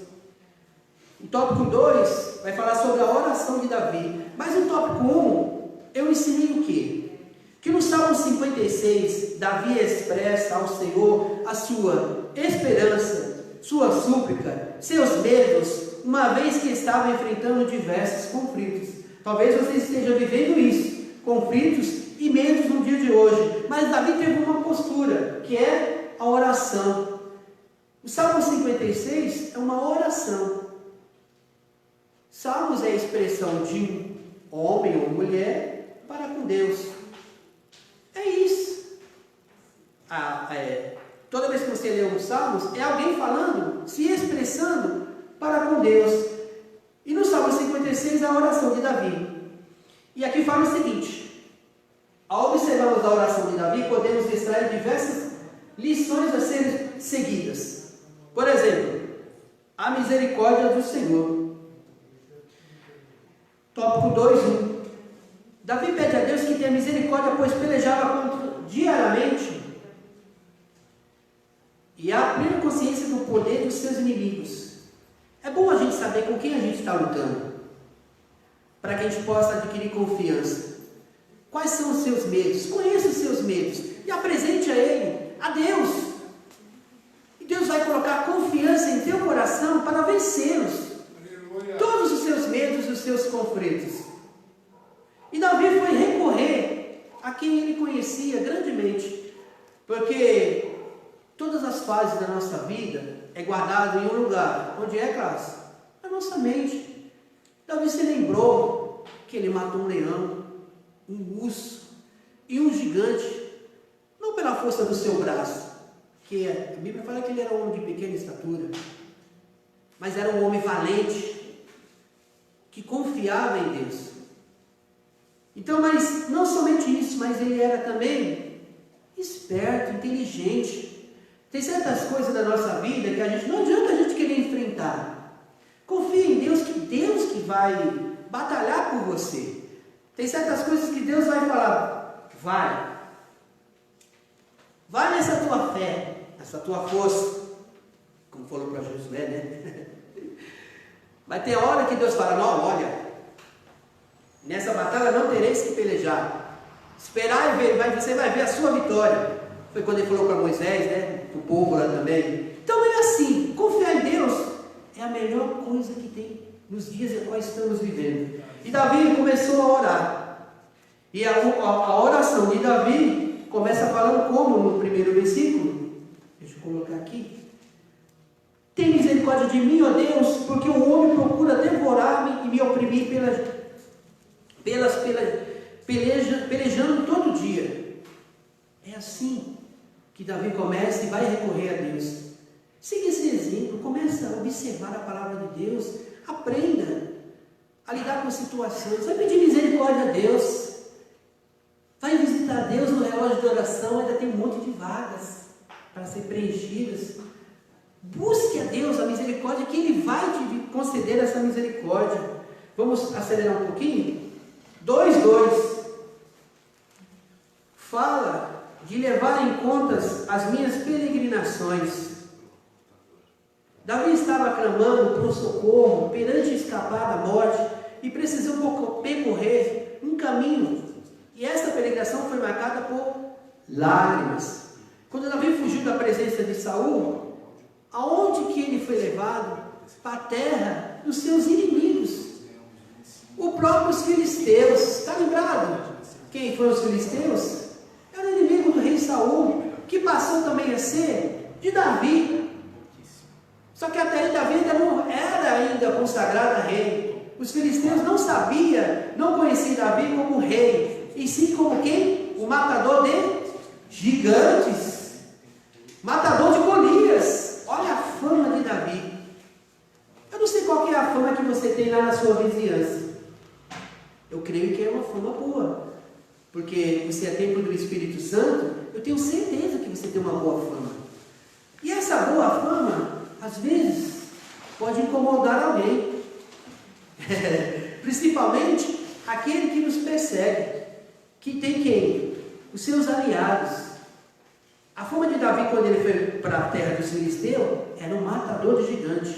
O tópico 2 vai falar sobre a oração de Davi. Mas o tópico 1, eu ensinei o quê? Que no Salmo 56, Davi expressa ao Senhor a sua esperança, sua súplica, seus medos, uma vez que estava enfrentando diversos conflitos. Talvez você esteja vivendo isso, conflitos e medos no dia de hoje. Mas Davi teve uma postura, que é a oração. O Salmo 56 é uma oração. Salmos é a expressão de um homem ou mulher para com Deus. É isso. Toda vez que você lê um Salmos, é alguém falando, se expressando para com Deus. E no Salmo 56 é a oração de Davi. E aqui fala o seguinte: ao observarmos a oração de Davi, podemos extrair diversas lições a serem seguidas. Por exemplo, a misericórdia do Senhor. Tópico 2:1. Davi pede a Deus que tenha misericórdia, pois pelejava diariamente e há plena consciência do poder dos seus inimigos. É bom a gente saber com quem a gente está lutando, para que a gente possa adquirir confiança. Quais são os seus medos? Conheça os seus medos e apresente a Ele, a Deus. E Deus vai colocar confiança em teu coração para vencê-los. Todos os seus medos e os seus conflitos. E Davi foi recorrer a quem ele conhecia grandemente, porque todas as fases da nossa vida é guardado em um lugar. Onde é, Cláudio? Na nossa mente. Davi se lembrou que ele matou um leão, um urso e um gigante, não pela força do seu braço, que a Bíblia fala que ele era um homem de pequena estatura, mas era um homem valente, que confiava em Deus. Então, mas não somente isso, mas ele era também esperto, inteligente. Tem certas coisas da nossa vida que a gente não adianta a gente querer enfrentar. Confia em Deus, que Deus que vai batalhar por você. Tem certas coisas que Deus vai falar: vai nessa tua fé, nessa tua força, como falou para Josué, né? Mas tem hora que Deus fala, não, olha, nessa batalha não tereis que pelejar. Esperar e ver, você vai ver a sua vitória. Foi quando ele falou para Moisés, né? Para o povo lá também. Então é assim, confiar em Deus é a melhor coisa que tem nos dias em que nós estamos vivendo. E Davi começou a orar. E a oração de Davi começa falando como no primeiro versículo. Deixa eu colocar aqui. Tem misericórdia de mim, ó Deus, porque o homem procura devorar-me e me oprimir pelejando todo dia. É assim que Davi começa e vai recorrer a Deus. Siga esse exemplo, começa a observar a palavra de Deus, aprenda a lidar com situações, vai pedir misericórdia a Deus, vai visitar Deus no relógio de oração, ainda tem um monte de vagas para ser preenchidas. Busque a Deus a misericórdia, que Ele vai te conceder essa misericórdia. Vamos acelerar um pouquinho? 2:2 fala de levar em conta as minhas peregrinações. Davi estava clamando por socorro, perante escapar da morte, e precisou percorrer um caminho. E essa peregrinação foi marcada por lágrimas. Quando Davi fugiu da presença de Saul, aonde que ele foi levado? Para a terra dos seus inimigos. Os próprios filisteus. Está lembrado? Quem foram os filisteus? Era o inimigo do rei Saul, que passou também a ser de Davi. Só que até aí Davi ainda não era consagrado a rei. Os filisteus não sabiam, não conheciam Davi como rei, e sim como quem? O matador de gigantes, matador de Golias. Olha a fama de Davi. Eu não sei qual que é a fama que você tem lá na sua vizinhança. Eu creio que é uma fama boa, porque você é templo do Espírito Santo. Eu tenho certeza que você tem uma boa fama. E essa boa fama, às vezes, pode incomodar alguém. Principalmente aquele que nos persegue, que tem quem? Os seus aliados. A fama de Davi, quando ele foi para a terra dos filisteus, era um matador de gigantes.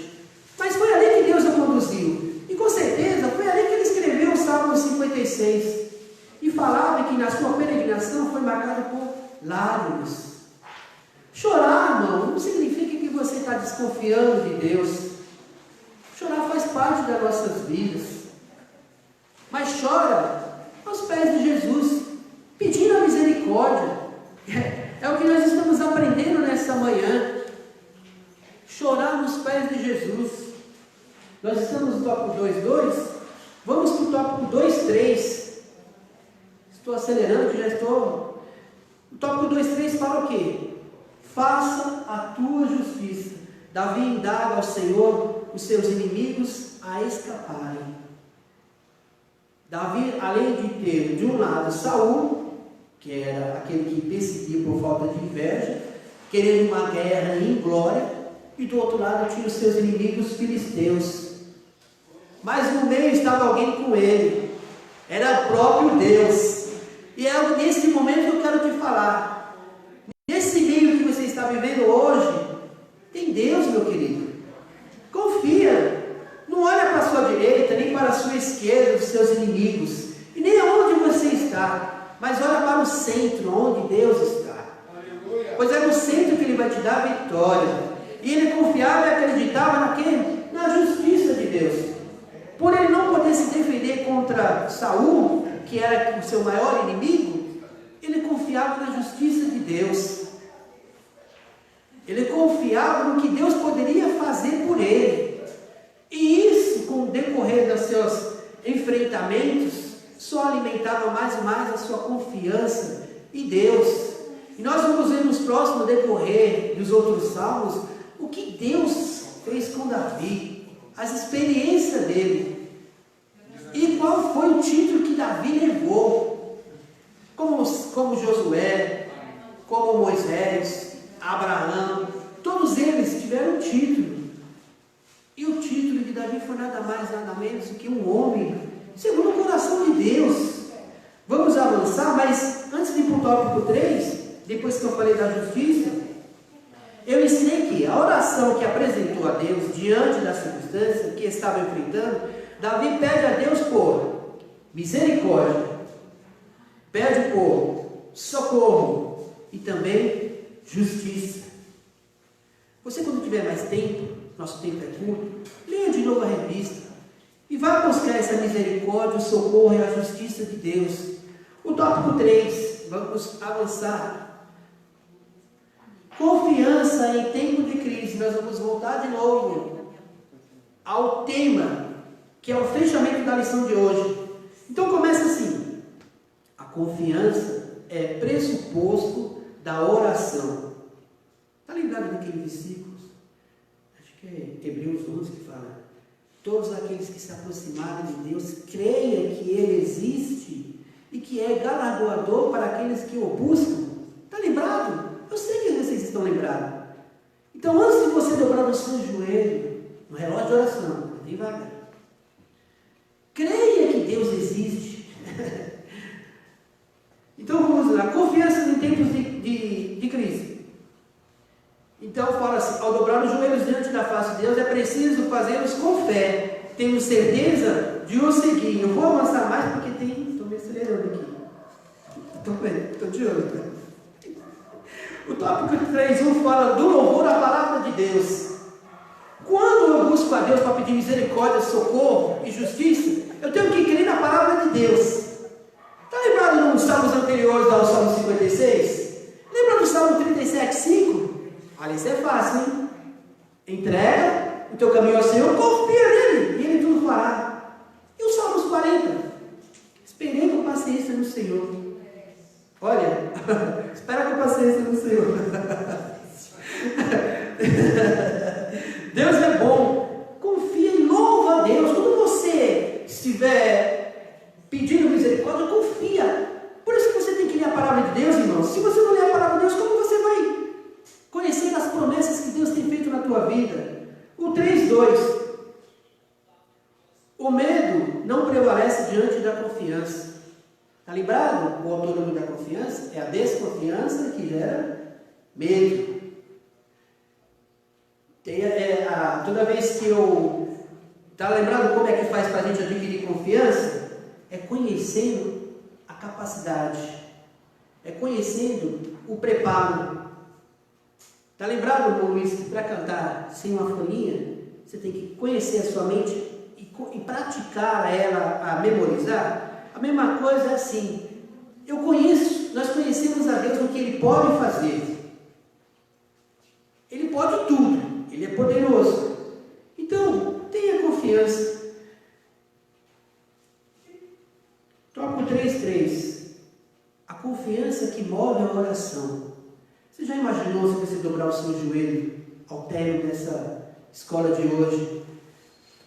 Mas foi ali que Deus o conduziu. E com certeza foi ali que ele escreveu o Salmo 56. E falava que na sua peregrinação foi marcado por lágrimas. Chorar, irmão, não significa que você está desconfiando de Deus. Chorar faz parte das nossas vidas. Mas chora aos pés de Jesus, pedindo a misericórdia. É o que nós estamos aprendendo nessa manhã. Chorar nos pés de Jesus. Nós estamos no tópico 2:2. Vamos para o tópico 2:3. Estou acelerando, que já estou. O tópico 2:3 fala o quê? Faça a tua justiça. Davi indaga ao Senhor os seus inimigos a escaparem. Davi, além de ter de um lado Saul, que era aquele que perseguia por falta de inveja, querendo uma guerra em glória, e do outro lado tinha os seus inimigos filisteus. Mas no meio estava alguém com ele, era o próprio Deus. E é nesse momento que eu quero te falar. Nesse meio que você está vivendo hoje, tem Deus, meu querido. Confia. Não olha para a sua direita, nem para a sua esquerda, os seus inimigos, e nem aonde você está, mas olha para o centro, onde Deus está. Aleluia. Pois é no centro que Ele vai te dar a vitória. E ele confiava e acreditava naquele, na justiça de Deus. Por ele não poder se defender contra Saul, que era o seu maior inimigo, ele confiava na justiça de Deus. Ele confiava no que Deus poderia fazer por ele. E isso, com o decorrer dos seus enfrentamentos, só alimentava mais e mais a sua confiança em Deus. E nós vamos ver nos próximos decorrer dos outros salmos o que Deus fez com Davi, as experiências dele, e qual foi o título que Davi levou, como Josué, como Moisés, Abraão, todos eles tiveram um título. E o título de Davi foi nada mais, nada menos do que um homem segundo o coração de Deus. Vamos avançar, mas antes de ir para o tópico 3, depois que eu falei da justiça, eu ensinei que a oração que apresentou a Deus diante da circunstância que estava enfrentando, Davi pede a Deus por misericórdia, pede por socorro e também justiça. Você, quando tiver mais tempo, nosso tempo é curto, leia de novo a revista e vá buscar essa misericórdia, o socorro e a justiça de Deus. O tópico 3, vamos avançar. Confiança em tempo de crise. Nós vamos voltar de novo ao tema, que é o fechamento da lição de hoje. Então começa assim: a confiança é pressuposto da oração. Está lembrado daquele versículo? Acho que é Hebreus 11 que fala: todos aqueles que se aproximarem de Deus, creia que Ele existe e que é galardoador para aqueles que o buscam. Está lembrado? Eu sei que vocês estão lembrados. Então, antes de você dobrar o seu joelho no relógio de oração, bem devagar, creia que Deus existe. Então, vamos lá. Confiança em tempos de crise. Então, fala assim: ao dobrar os joelhos diante da face de Deus, é preciso fazê-los com fé, tendo certeza de o seguir. Eu vou avançar mais porque estou me acelerando aqui. Estou de olho. O tópico 3.1 fala do louvor à palavra de Deus. Quando eu busco a Deus para pedir misericórdia, socorro e justiça, eu tenho que crer na palavra de Deus. Está lembrado nos salmos anteriores ao Salmo 56? Lembra do Salmo 37.5? Olha, isso é fácil, hein? Entrega o teu caminho ao Senhor, confia nele, e Ele tudo fará. E os Salmos 40? Esperei com paciência no Senhor. Olha, espera com paciência no Senhor. Deus é bom. Confia e louva a Deus. Quando você estiver pedindo misericórdia, confia. Por isso que você tem que ler a palavra de Deus, irmão. Se você não ler a palavra de Deus, como você vai conhecer as promessas que Deus tem feito na tua vida? O 3.2. O medo não prevalece diante da confiança. Está lembrado? O antônimo da confiança é a desconfiança que gera medo. Toda vez que eu... Está lembrado como é que faz para a gente adquirir confiança? É conhecendo a capacidade. É conhecendo o preparo. Está lembrado, Luiz, que para cantar sem uma folhinha, você tem que conhecer a sua mente e praticar ela, a memorizar? A mesma coisa é assim: nós conhecemos a Deus no que Ele pode fazer. Ele pode tudo, Ele é poderoso. Então, tenha confiança. Tópico 3.3. A confiança que move a oração. Você já imaginou se você dobrar o seu joelho ao término dessa escola de hoje?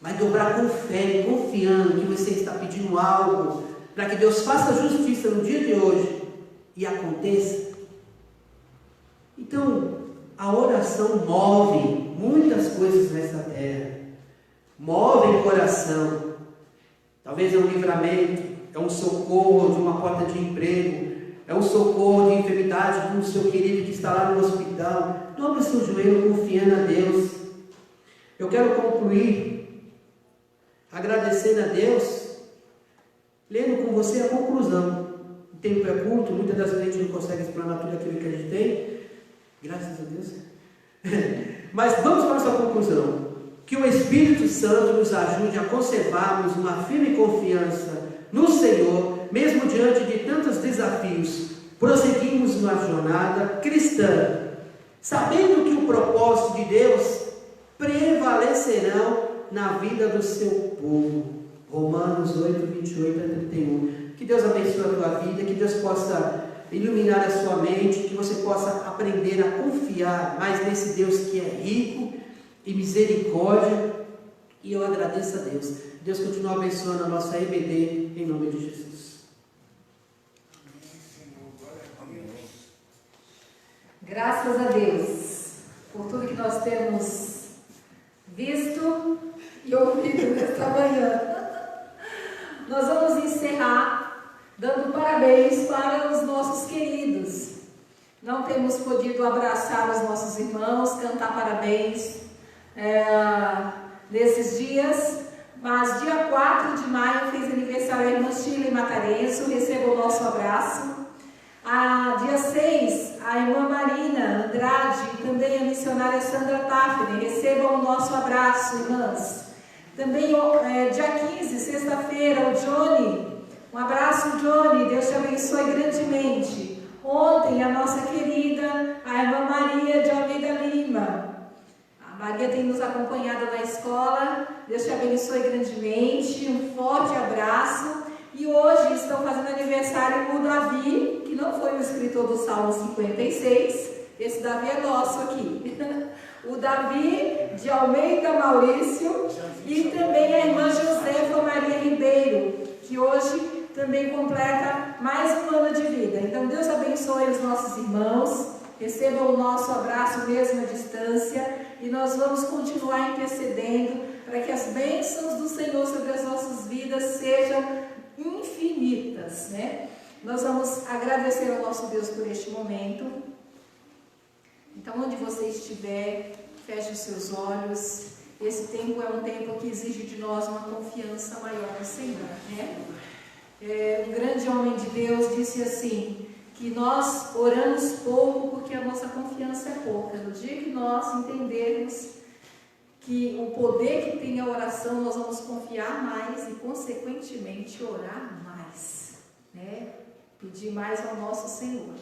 Mas dobrar com fé, confiando que você está pedindo algo para que Deus faça justiça no dia de hoje e aconteça. Então, a oração move muitas coisas nessa terra. Move o coração. Talvez é um livramento, é um socorro de uma porta de emprego, é um socorro de enfermidade do seu querido que está lá no hospital. Dobre o seu joelho confiando a Deus. Eu quero concluir agradecendo a Deus, lendo com você a conclusão. O tempo é curto, muitas das vezes a gente não consegue explanar tudo aquilo que a gente tem, graças a Deus. Mas vamos para a nossa conclusão. Que o Espírito Santo nos ajude a conservarmos uma firme confiança no Senhor, mesmo diante de tantos desafios. Prosseguimos uma jornada cristã, sabendo que o propósito de Deus prevalecerão na vida do seu povo. Romanos 8, 28 a 31. Que Deus abençoe a tua vida, que Deus possa iluminar a sua mente, que você possa aprender a confiar mais nesse Deus que é rico e misericórdia. E eu agradeço a Deus. Deus continua abençoando a nossa EBD, em nome de Jesus. Graças a Deus por tudo que nós temos visto e ouvido nesta manhã. Nós vamos encerrar dando parabéns para os nossos queridos não temos podido abraçar os nossos irmãos, cantar parabéns nesses dias, mas dia 4 de maio fez aniversário a irmã Sheila Matarenzo, receba o nosso abraço. Dia 6, a irmã Marina Andrade e também a missionária Sandra Tafner, recebam o nosso abraço, irmãs. Também dia 15, sexta-feira, o Johnny, um abraço, Johnny, Deus te abençoe grandemente. Ontem, a nossa querida, a irmã Maria de Almeida Lima. A Maria tem nos acompanhado na escola, Deus te abençoe grandemente, um forte abraço. E hoje estão fazendo aniversário o Davi, que não foi o escritor do Salmo 56, esse Davi é nosso aqui. O Davi de Almeida Maurício e também a irmã Josefa Maria Ribeiro, que hoje também completa mais um ano de vida. Então Deus abençoe os nossos irmãos, recebam o nosso abraço mesmo à distância e nós vamos continuar intercedendo para que as bênçãos do Senhor sobre as nossas vidas sejam infinitas, né? Nós vamos agradecer ao nosso Deus por este momento. Então, onde você estiver, feche os seus olhos. Esse tempo é um tempo que exige de nós uma confiança maior no Senhor, né? Um grande homem de Deus disse assim, que nós oramos pouco porque a nossa confiança é pouca. No dia que nós entendermos que o poder que tem a oração, nós vamos confiar mais e, consequentemente, orar mais, né? Pedir mais ao nosso Senhor.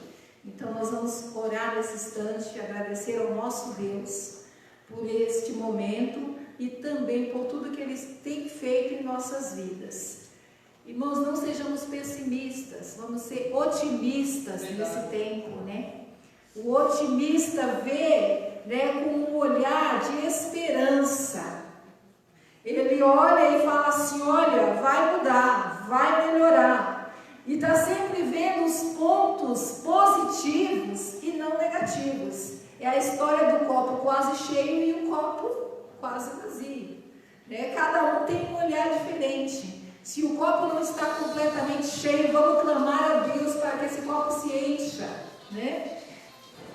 Então, nós vamos orar nesse instante, agradecer ao nosso Deus por este momento e também por tudo que Ele tem feito em nossas vidas. Irmãos, não sejamos pessimistas, vamos ser otimistas nesse tempo, né? O otimista vê, né, com um olhar de esperança. Ele olha e fala assim, olha, vai mudar, vai melhorar. E está sempre vendo os pontos positivos e não negativos. É a história do copo quase cheio e o copo quase vazio, né? Cada um tem um olhar diferente. Se o copo não está completamente cheio, vamos clamar a Deus para que esse copo se encha, né?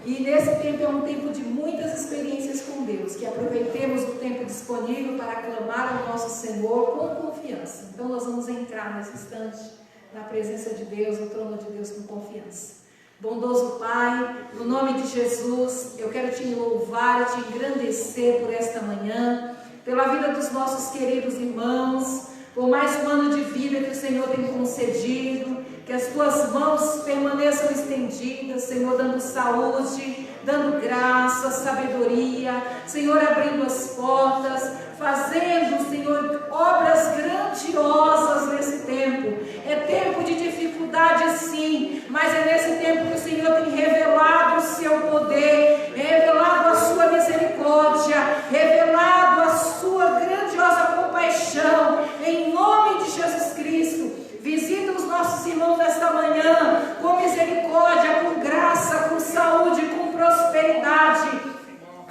E nesse tempo é um tempo de muitas experiências com Deus, que aproveitemos o tempo disponível para clamar ao nosso Senhor com confiança. Então nós vamos entrar nesse instante na presença de Deus, no trono de Deus com confiança. Bondoso Pai, no nome de Jesus, eu quero te louvar, te engrandecer por esta manhã, pela vida dos nossos queridos irmãos, por mais um ano de vida que o Senhor tem concedido, que as tuas mãos permaneçam estendidas, Senhor, dando saúde, dando graça, sabedoria, Senhor, abrindo as portas, fazendo, Senhor, obras grandiosas nesse tempo. É tempo de dificuldade, sim, mas é nesse tempo que o Senhor tem revelado o seu poder, revelado a sua misericórdia, revelado a sua grandiosa compaixão, em nome de Jesus Cristo. Visita os nossos irmãos nesta manhã com misericórdia, com graça, com saúde, com prosperidade.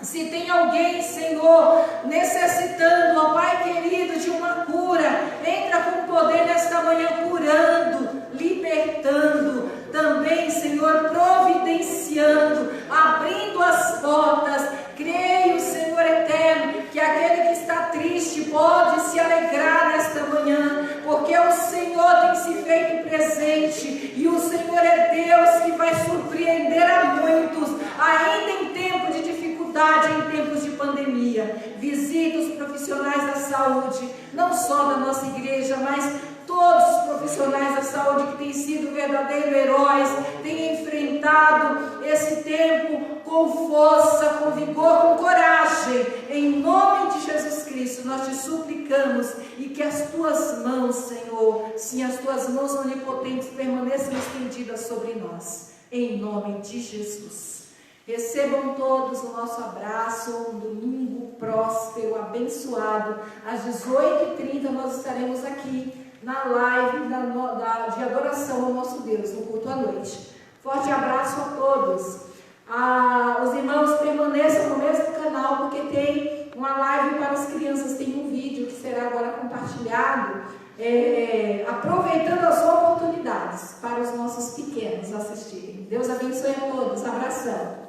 Se tem alguém, Senhor, necessitando, ó Pai querido, de uma cura, entra com poder nesta manhã, curando, libertando, também, Senhor, providenciando, abrindo as portas. Creio, Senhor eterno, que aquele que está triste pode se alegrar nesta manhã, porque o Senhor tem se feito presente, e o Senhor é Deus que vai surpreender a muitos, ainda em tempo de dificuldade, em tempos de pandemia. Visita os profissionais da saúde, não só da nossa igreja, mas todos os profissionais da saúde que têm sido verdadeiros heróis, têm enfrentado esse tempo com força, com vigor, com coragem. Em nome de Jesus Cristo, nós te suplicamos e que as tuas mãos, Senhor, sim, as tuas mãos onipotentes permaneçam estendidas sobre nós. Em nome de Jesus. Recebam todos o nosso abraço, um domingo próspero, abençoado. Às 18h30 nós estaremos aqui na live de adoração ao nosso Deus, no culto à noite. Forte abraço a todos. Os irmãos permaneçam no mesmo canal, porque tem uma live para as crianças, tem um vídeo que será agora compartilhado, aproveitando as oportunidades. atividades para os nossos pequenos assistirem. Deus abençoe a todos. Abração.